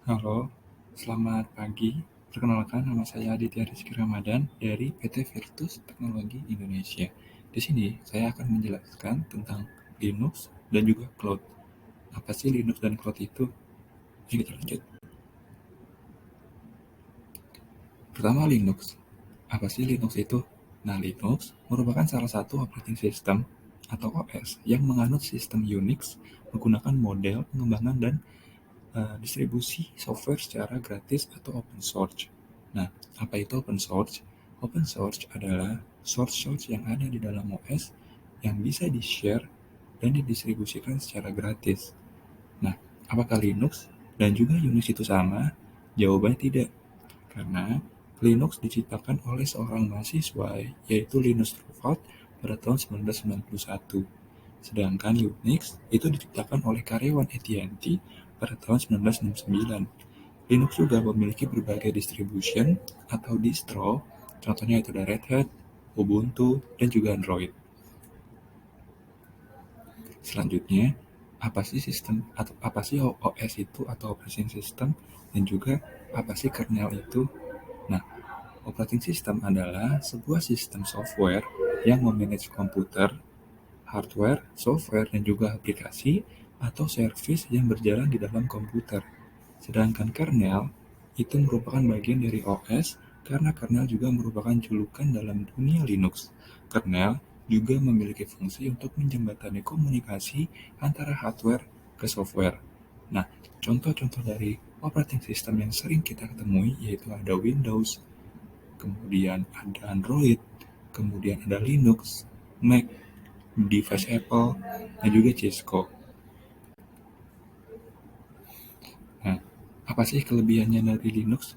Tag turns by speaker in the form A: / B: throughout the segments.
A: Halo, selamat pagi. Perkenalkan, nama saya Aditya Rizky Ramadan dari PT Virtus Teknologi Indonesia. Di sini saya akan menjelaskan tentang Linux dan juga cloud. Apa sih Linux dan cloud itu? Ayo kita lanjut. Pertama, Linux. Apa sih Linux itu? Nah, Linux merupakan salah satu operating system atau OS yang menganut sistem Unix menggunakan model pengembangan dan distribusi software secara gratis atau open source. Nah, apa itu open source? Open source adalah source yang ada di dalam OS yang bisa di-share dan didistribusikan secara gratis. Nah, apakah Linux dan juga Unix itu sama? Jawabannya tidak, karena Linux diciptakan oleh seorang mahasiswa, yaitu Linus Torvalds pada tahun 1991. Sedangkan Unix itu diciptakan oleh karyawan AT&T pada tahun 1969. Linux juga memiliki berbagai distribution atau distro, contohnya itu ada Red Hat, Ubuntu, dan juga Android. Selanjutnya, apa sih sistem atau apa sih OS itu atau operating system, dan juga apa sih kernel itu? Nah, operating system adalah sebuah sistem software yang memanage komputer, hardware, software, dan juga aplikasi atau service yang berjalan di dalam komputer. Sedangkan kernel itu merupakan bagian dari OS karena kernel juga merupakan julukan dalam dunia Linux. Kernel juga memiliki fungsi untuk menjembatani komunikasi antara hardware ke software. Nah, contoh-contoh dari operating system yang sering kita temui yaitu ada Windows, kemudian ada Android, kemudian ada Linux, Mac, device Apple, dan juga Cisco. Nah, apa sih kelebihannya dari Linux?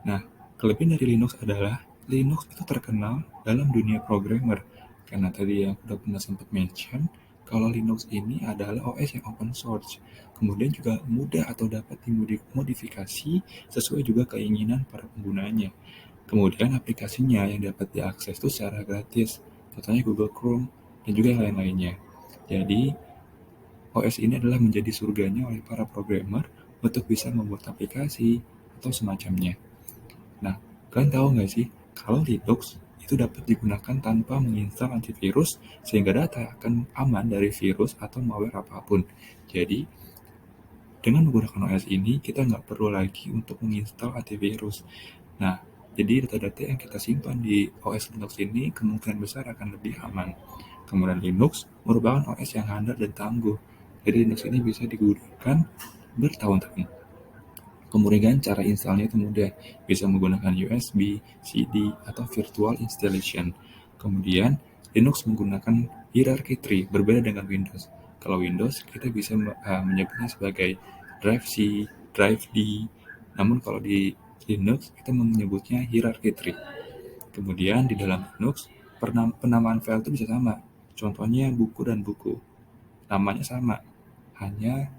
A: Nah, kelebihan dari Linux adalah Linux itu terkenal dalam dunia programmer. Karena tadi yang udah pernah sempat mention, kalau Linux ini adalah OS yang open source. Kemudian juga mudah atau dapat dimodifikasi sesuai juga keinginan para penggunanya. Kemudian aplikasinya yang dapat diakses itu secara gratis. Contohnya Google Chrome dan juga yang lain-lainnya. Jadi, OS ini adalah menjadi surganya oleh para programmer untuk bisa membuat aplikasi atau semacamnya. Nah, kalian tahu nggak sih, kalau Linux itu dapat digunakan tanpa menginstal antivirus sehingga data akan aman dari virus atau malware apapun. Jadi, dengan menggunakan OS ini, kita nggak perlu lagi untuk menginstal antivirus. Nah, jadi data-data yang kita simpan di OS Linux ini kemungkinan besar akan lebih aman. Kemudian Linux merupakan OS yang handal dan tangguh. Jadi Linux ini bisa digunakan bertahun-tahun. Kemudian cara installnya itu mudah, bisa menggunakan USB, CD, atau virtual installation. Kemudian Linux menggunakan hierarchy tree, berbeda dengan Windows. Kalau Windows kita bisa menyebutnya sebagai drive C, drive D. Namun kalau di Linux kita menyebutnya hierarchy tree. Kemudian di dalam Linux penamaan file itu bisa sama. Contohnya buku dan buku, namanya sama, hanya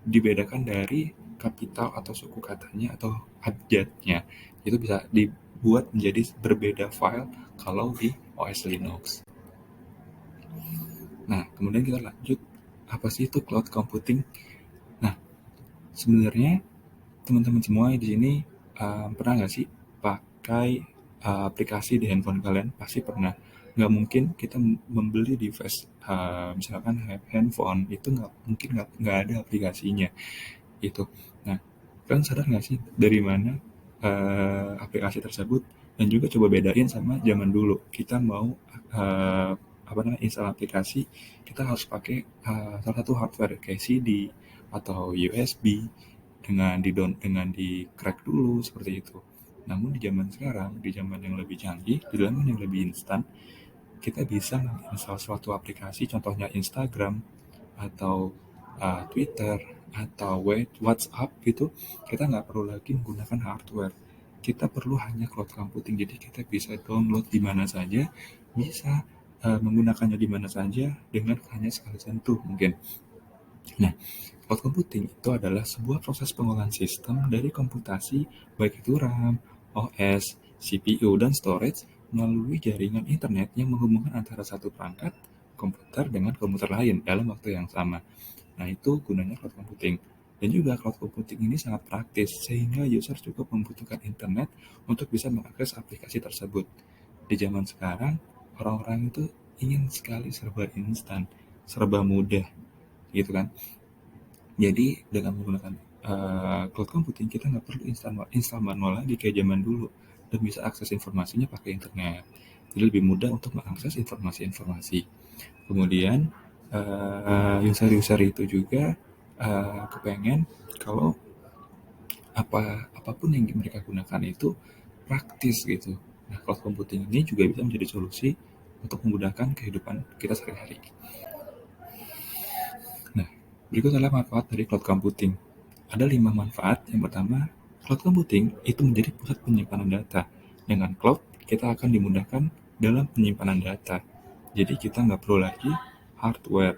A: dibedakan dari kapital atau suku katanya atau abjadnya. Itu bisa dibuat menjadi berbeda file kalau di OS Linux. Nah, kemudian kita lanjut, apa sih itu cloud computing? Nah, sebenarnya teman-teman semua di sini pernah nggak sih pakai aplikasi di handphone kalian? Pasti pernah. Nggak mungkin kita membeli device, misalkan handphone itu nggak mungkin nggak ada aplikasinya itu. Nah, kalian sadar nggak sih dari mana aplikasi tersebut? Dan juga coba bedain sama zaman dulu. Kita mau uh, apa namanya install aplikasi, kita harus pakai salah satu hardware kayak CD atau USB dengan di crack dulu seperti itu. Namun di zaman sekarang, di zaman yang lebih canggih, di zaman yang lebih instan, kita bisa menginstal suatu aplikasi, contohnya Instagram atau Twitter atau WhatsApp gitu, kita nggak perlu lagi menggunakan hardware. Kita perlu hanya cloud computing, jadi kita bisa download di mana saja, bisa menggunakannya di mana saja dengan hanya sekali sentuh mungkin. Nah, cloud computing itu adalah sebuah proses pengolahan sistem dari komputasi, baik itu RAM, OS, CPU, dan storage melalui jaringan internet yang menghubungkan antara satu perangkat komputer dengan komputer lain dalam waktu yang sama. Nah, itu gunanya cloud computing. Dan juga cloud computing ini sangat praktis, sehingga user cukup membutuhkan internet untuk bisa mengakses aplikasi tersebut. Di zaman sekarang, orang-orang itu ingin sekali serba instan, serba mudah, gitu kan. Jadi dengan menggunakan cloud computing, kita nggak perlu install manual lagi kayak zaman dulu, dan bisa akses informasinya pakai internet. Jadi lebih mudah untuk mengakses informasi-informasi. Kemudian user-user itu juga kepengen kalau apapun yang mereka gunakan itu praktis gitu. Nah, cloud computing ini juga bisa menjadi solusi untuk memudahkan kehidupan kita sehari-hari. Nah, berikut adalah manfaat dari cloud computing. Ada 5 manfaat. Yang pertama, cloud computing itu menjadi pusat penyimpanan data. Dengan cloud, kita akan dimudahkan dalam penyimpanan data. Jadi kita nggak perlu lagi hardware.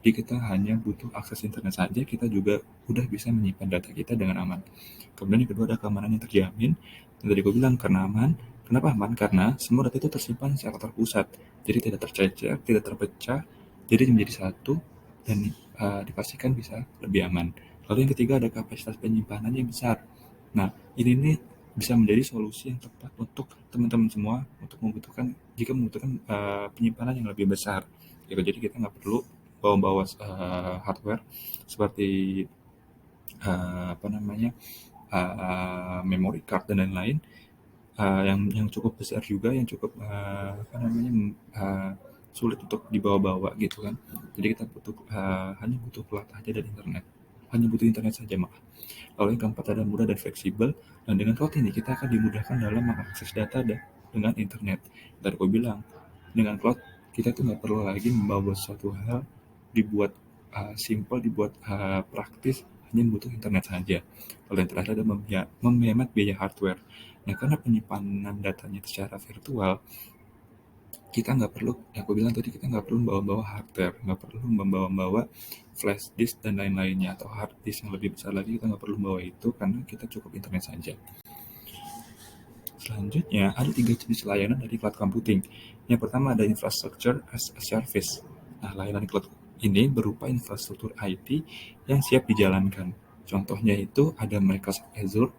A: Jadi kita hanya butuh akses internet saja, kita juga udah bisa menyimpan data kita dengan aman. Kemudian yang kedua ada keamanan yang terjamin. Dan tadi gue bilang karena aman. Kenapa aman? Karena semua data itu tersimpan secara terpusat. Jadi tidak tercecer, tidak terpecah, jadi menjadi satu dan dipastikan bisa lebih aman. Lalu yang ketiga ada kapasitas penyimpanan yang besar. Nah, ini nih bisa menjadi solusi yang tepat untuk teman-teman semua untuk membutuhkan penyimpanan yang lebih besar. Gitu. Jadi kita nggak perlu bawa-bawa hardware seperti apa namanya memory card dan lain-lain yang cukup besar juga, yang cukup apa namanya sulit untuk dibawa-bawa gitu kan. Jadi kita hanya butuh plat aja dan internet. Hanya butuh internet saja malah. Lalu yang keempat ada mudah dan fleksibel. Dan dengan cloud ini kita akan dimudahkan dalam mengakses data dengan internet. Tadi aku bilang, dengan cloud kita tuh nggak perlu lagi membawa suatu hal dibuat simple, dibuat praktis, hanya butuh internet saja. Lalu yang terakhir ada menghemat biaya hardware. Nah, karena penyimpanan datanya secara virtual, kita nggak perlu, yang aku bilang tadi, kita nggak perlu membawa-bawa hardware, nggak perlu membawa-bawa flash disk dan lain-lainnya, atau hard disk yang lebih besar lagi, kita nggak perlu membawa itu, karena kita cukup internet saja. Selanjutnya, ada 3 jenis layanan dari cloud computing. Yang pertama ada infrastructure as a service. Nah, layanan cloud ini berupa infrastruktur IT yang siap dijalankan. Contohnya itu ada Microsoft Azure,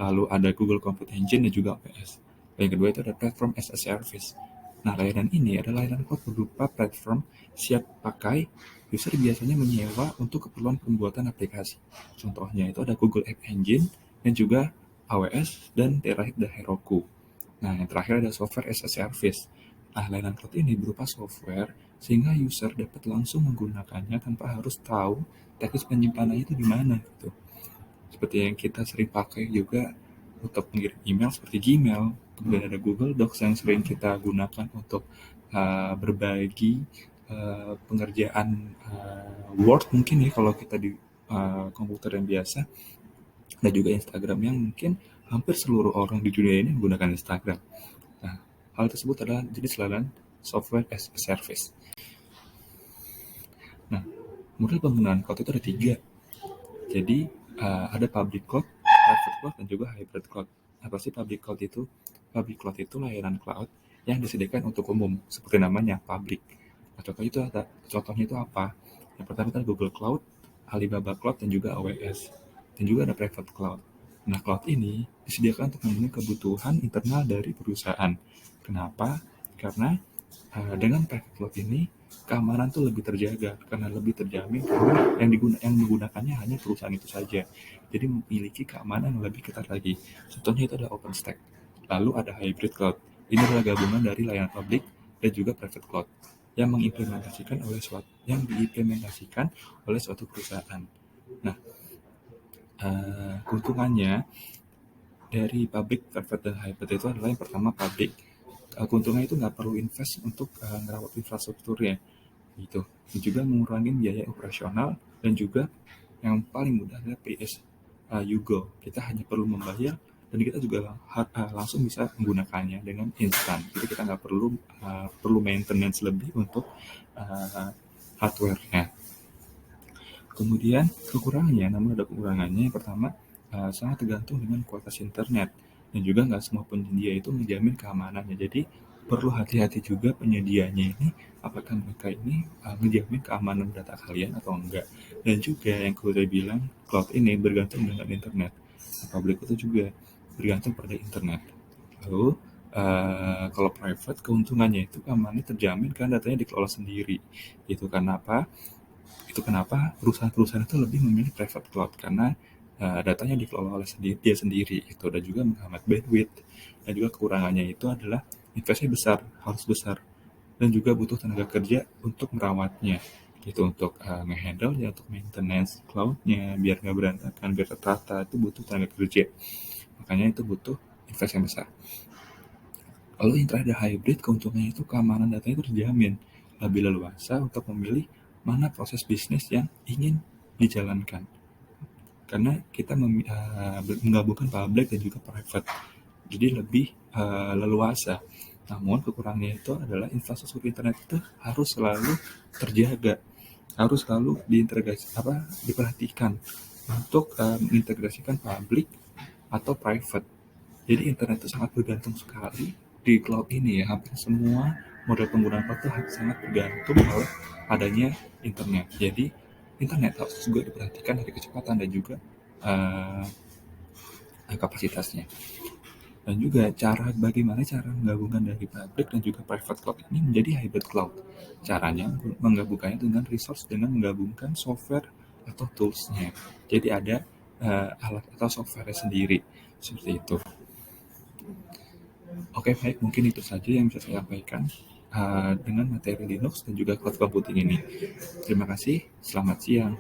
A: lalu ada Google Compute Engine, dan juga AWS. Yang kedua itu ada platform as a service. Nah, layanan ini adalah layanan cloud berupa platform siap pakai. User biasanya menyewa untuk keperluan pembuatan aplikasi. Contohnya itu ada Google App Engine dan juga AWS, dan terakhir ada Heroku. Nah, yang terakhir ada software as a service. Nah, layanan cloud ini berupa software sehingga user dapat langsung menggunakannya tanpa harus tahu teknis penyimpanannya itu di mana gitu. Seperti yang kita sering pakai juga untuk mengirim email seperti Gmail, kemudian ada Google Docs yang sering kita gunakan untuk berbagi pengerjaan Word mungkin ya kalau kita di komputer yang biasa, dan juga Instagram yang mungkin hampir seluruh orang di dunia ini menggunakan Instagram. Nah, hal tersebut adalah jenis layanan software as a service. Nah, model penggunaan cloud itu ada 3. Jadi, ada public cloud, private cloud, dan juga hybrid cloud. Apa sih public cloud itu? Public cloud itu layanan cloud yang disediakan untuk umum, seperti namanya, public. Nah, contohnya itu apa? Yang pertama adalah Google Cloud, Alibaba Cloud, dan juga AWS. Dan juga ada private cloud. Nah, cloud ini disediakan untuk memenuhi kebutuhan internal dari perusahaan. Kenapa? Karena dengan private cloud ini keamanan tuh lebih terjaga karena lebih terjamin, karena yang menggunakannya hanya perusahaan itu saja. Jadi memiliki keamanan yang lebih ketat lagi. Contohnya itu ada OpenStack. Lalu ada hybrid cloud. Ini adalah gabungan dari layanan publik dan juga private cloud yang diimplementasikan oleh suatu perusahaan. Nah, keuntungannya dari public, private, dan hybrid itu adalah yang pertama public. Keuntungannya itu nggak perlu invest untuk ngerawat infrastrukturnya gitu. Dan juga mengurangi biaya operasional, dan juga yang paling mudah adalah pay as you go. Kita hanya perlu membayar dan kita juga langsung bisa menggunakannya dengan instan. Jadi kita nggak perlu maintenance lebih untuk hardware-nya. Kemudian kekurangannya, namun ada kekurangannya. Yang pertama, sangat tergantung dengan kualitas internet, dan juga nggak semua penyedia itu menjamin keamanannya. Jadi perlu hati-hati juga penyedianya ini, apakah mereka ini ngejamin keamanan data kalian atau enggak. Dan juga yang udah bilang, cloud ini bergantung dengan internet. Public itu juga bergantung pada internet. Lalu kalau private, keuntungannya itu keamanannya terjamin karena datanya dikelola sendiri. Itu karena apa? Itu kenapa perusahaan-perusahaan itu lebih memilih private cloud, karena datanya dikelola oleh dia sendiri itu, dan juga menghemat bandwidth. Dan juga kekurangannya itu adalah investasi besar, harus besar, dan juga butuh tenaga kerja untuk merawatnya gitu, untuk nge-handle ya, untuk maintenance cloudnya biar nggak berantakan, biar tertata, itu butuh tenaga kerja, makanya itu butuh investasi yang besar. Lalu yang terakhir ada hybrid, keuntungannya itu keamanan datanya itu terjamin, lebih leluasa untuk memilih mana proses bisnis yang ingin dijalankan. Karena kita menggabungkan public dan juga private, jadi lebih leluasa. Namun kekurangannya itu adalah infrastruktur internet itu harus selalu terjaga, harus selalu diperhatikan untuk mengintegrasikan public atau private. Jadi internet itu sangat bergantung sekali di cloud ini ya. Hampir semua model penggunaan cloud itu sangat bergantung oleh adanya internet. Jadi internet harus juga diperhatikan dari kecepatan dan juga uh, kapasitasnya. Dan juga bagaimana cara menggabungkan dari public dan juga private cloud ini menjadi hybrid cloud. Caranya menggabungkannya dengan resource, dengan menggabungkan software atau toolsnya. Jadi ada alat atau software sendiri seperti itu. Oke, baik, mungkin itu saja yang bisa saya sampaikan dengan materi Linux dan juga cloud computing ini. Terima kasih, selamat siang.